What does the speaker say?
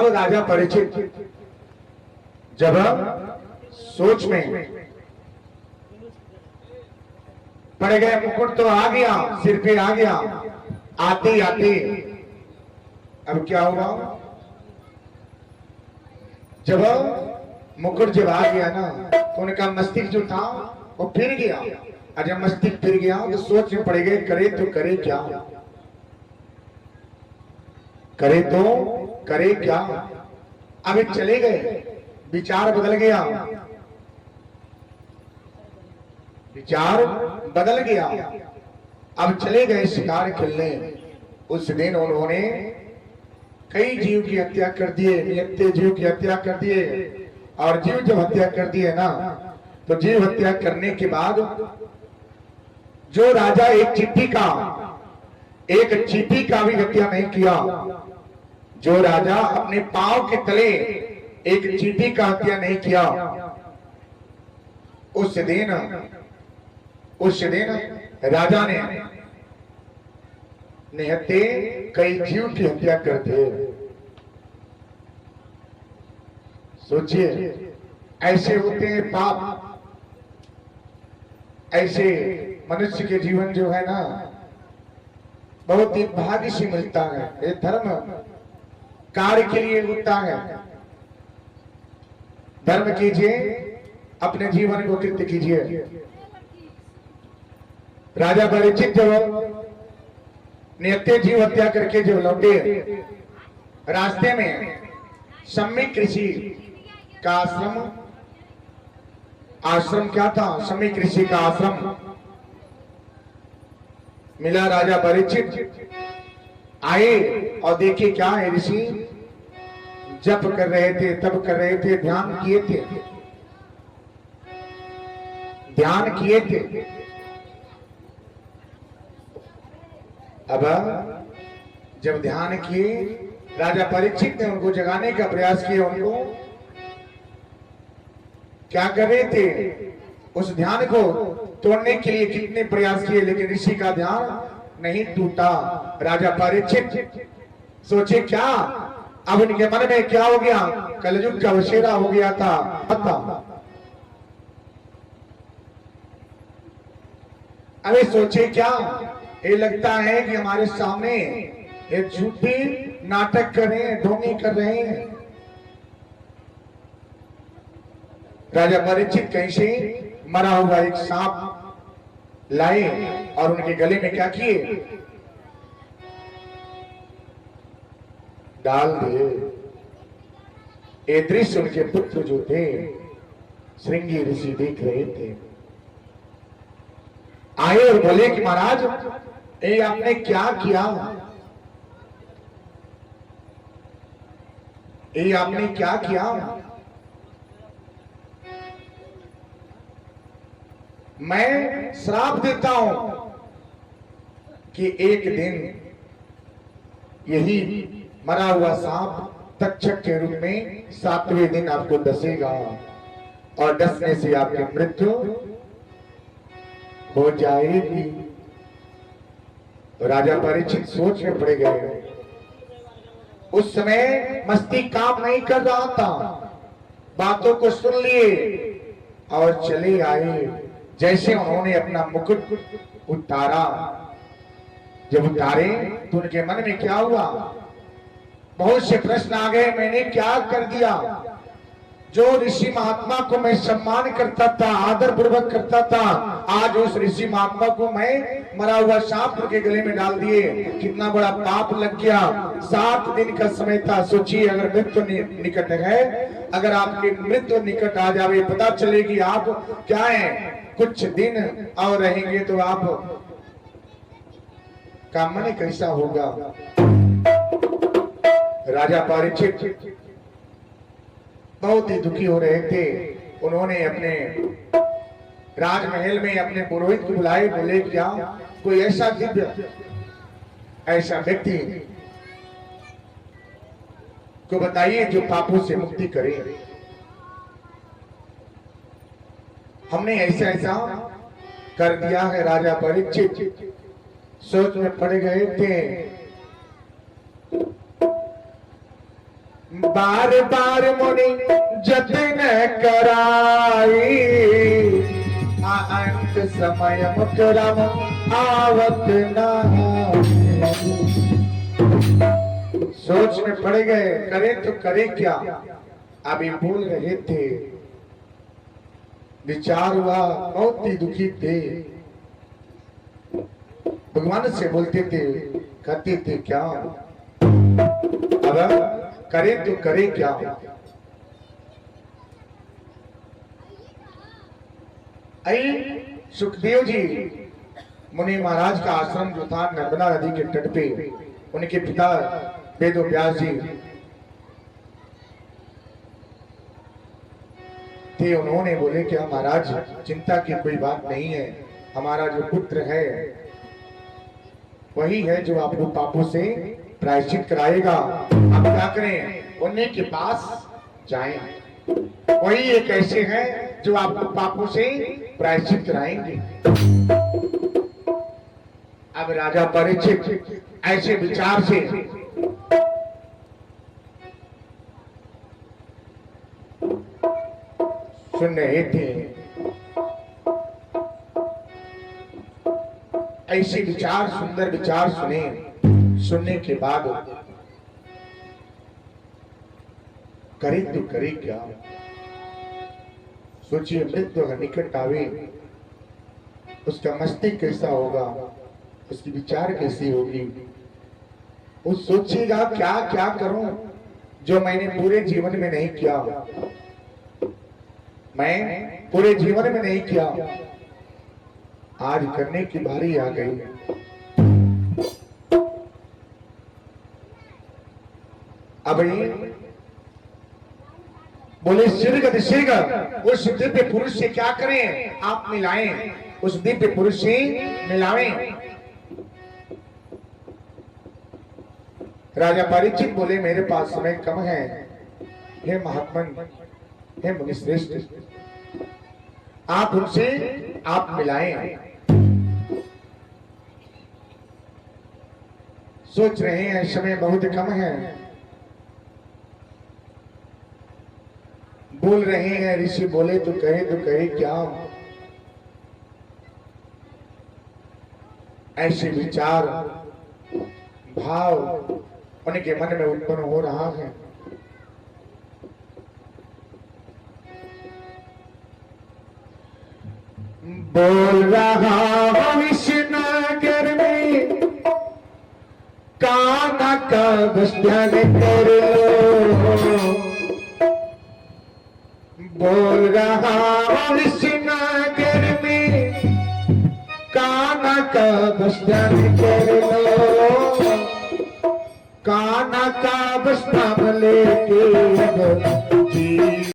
अब राजा परीक्षित जब सोच में पड़ गए, मुकुट तो आ गया, सिर पे आ गया, आते आते अब क्या हुआ? जब मुकुट जब आ गया ना तो उनका मस्तिष्क जो था वो फिर गया, और जब मस्तिष्क फिर गया तो सोच में पड़ गए, करे तो करे क्या, करे तो करे क्या। अब चले गए, विचार बदल गया, विचार बदल गया। अब चले गए शिकार खेलने। उस दिन उन्होंने कई जीव की हत्या कर दिए, निहत्थे जीव की हत्या कर दिए। और जीव जब हत्या कर दिए ना तो जीव हत्या करने के बाद जो राजा एक चींटी का भी हत्या नहीं किया, जो राजा अपने पांव के तले एक चींटी का हत्या नहीं किया, उस दिन राजा ने निहत्थे कई जीव की हत्या कर दी। सोचिए, ऐसे होते हैं पाप। ऐसे मनुष्य के जीवन जो है ना बहुत ही भाग्य से मिलता है। ये धर्म कार्य के लिए होता है। धर्म कीजिए, अपने जीवन को कृत्य कीजिए। राजा परीक्षित जब निहत्थे जीव हत्या करके जब लौटे, रास्ते में सम्यक ऋषि का आश्रम क्या था? सम्यक ऋषि का आश्रम मिला। राजा परीक्षित आए और देखे क्या है, ऋषि जप कर रहे थे, तप कर रहे थे, ध्यान किए थे। अब जब ध्यान किए, राजा परीक्षित ने उनको जगाने का प्रयास किया। उनको क्या कर रहे थे? उस ध्यान को तोड़ने के लिए कितने प्रयास किए, लेकिन ऋषि का ध्यान नहीं टूटा। राजा परीक्षित सोचे क्या, अब उनके मन में क्या हो गया? कलयुग का बसेरा हो गया था। अबे सोचे क्या, ये लगता है कि हमारे सामने एक झूठी नाटक कर रहे हैं, ढोंगी कर रहे हैं। राजा परीक्षित कहीं से मरा हुआ एक सांप लाए और उनके गले में क्या किए? डाल दिए। ये दृश्य उनके पुत्र जो थे श्रृंगी ऋषि देख रहे थे। आए और बोले कि महाराज, ये आपने क्या किया? ये आपने क्या किया? मैं श्राप देता हूं कि एक दिन यही मरा हुआ सांप तक्षक के रूप में 7वें दिन आपको डसेगा और डसने से आपकी मृत्यु हो जाएगी। राजा परीक्षित सोच में पड़ गए। उस समय मस्ती काम नहीं कर रहा था, बातों को सुन लिए और चले आए। जैसे उन्होंने अपना मुकुट उतारा, जब उतारे तो उनके मन में क्या हुआ? बहुत से प्रश्न आ गए, मैंने क्या कर दिया? जो ऋषि महात्मा को मैं सम्मान करता था, आदर पूर्वक करता था, आज उस ऋषि महात्मा को मैं मरा हुआ सांप के गले में डाल दिए। कितना बड़ा पाप लग गया। 7 दिन का समय था। सोचिए, अगर मृत्यु निकट है, अगर आपकी मृत्यु निकट आ जाए, पता चलेगी आप क्या है, कुछ दिन और रहेंगे तो आप का मन कैसा होगा? राजा परीक्षित बहुत ही दुखी हो रहे थे। उन्होंने अपने राजमहल में अपने पुरोहित को बुलाए। बोले क्या कोई ऐसा दिव्य, ऐसा व्यक्ति को बताइए जो पापों से मुक्ति करे। हमने ऐसा ऐसा कर दिया है। राजा परीक्षित सोच में पड़ गए थे। बार बार मुनि जतन कराई, अंत समय मुकरम आवत ना। सोच में पड़ गए, करें तो करें क्या। अभी बोल रहे थे, विचार हुआ, बहुत ही दुखी थे, भगवान से बोलते थे, कहते थे क्या, अब करें तो करें क्या। आई सुखदेव जी मुनि महाराज का आश्रम जो था नर्मदा नदी के तट पे, उनके पिता वेद व्यास जी थे। उन्होंने बोले क्या महाराज, चिंता की कोई बात नहीं है, हमारा जो पुत्र है वही है जो आपको पापों से प्रायश्चित कराएगा। आप क्या करें, उन्हीं के पास जाएं, वही एक ऐसे हैं जो आपको पापों से प्रायश्चित कराएंगे। अब राजा परीक्षित ऐसे विचार से सुन रहे थे, ऐसे विचार, सुंदर विचार सुने, सुनने के बाद करे तो करे क्या। सोचिए, मृत्यु का निकट आवे, उसका मस्तिष्क कैसा होगा, उसकी विचार कैसी होगी। वो सोचेगा क्या क्या करूं जो मैंने पूरे जीवन में नहीं किया, मैं पूरे जीवन में नहीं किया, आज करने की बारी आ गई। अब बोले सिरगत सिरगत, उस दिव्य पुरुष से क्या करें, आप मिलाएं, उस दिव्य पुरुष से मिलावें। राजा परीक्षित बोले मेरे पास समय कम है, हे महात्मन, हे मुनिश्रेष्ठ, आप उनसे आप मिलाएं। सोच रहे हैं समय बहुत कम है, बोल रहे हैं ऋषि बोले तो कहे क्या। ऐसे विचार भाव उनके मन में उत्पन्न हो रहा है। बोल रहा हूं इस नगर में, कान्हा का बस ध्यान करो। बोल रहा हूं इस नगर में, कान्हा का बस ध्यान करो। कान्हा का बस नाम लेके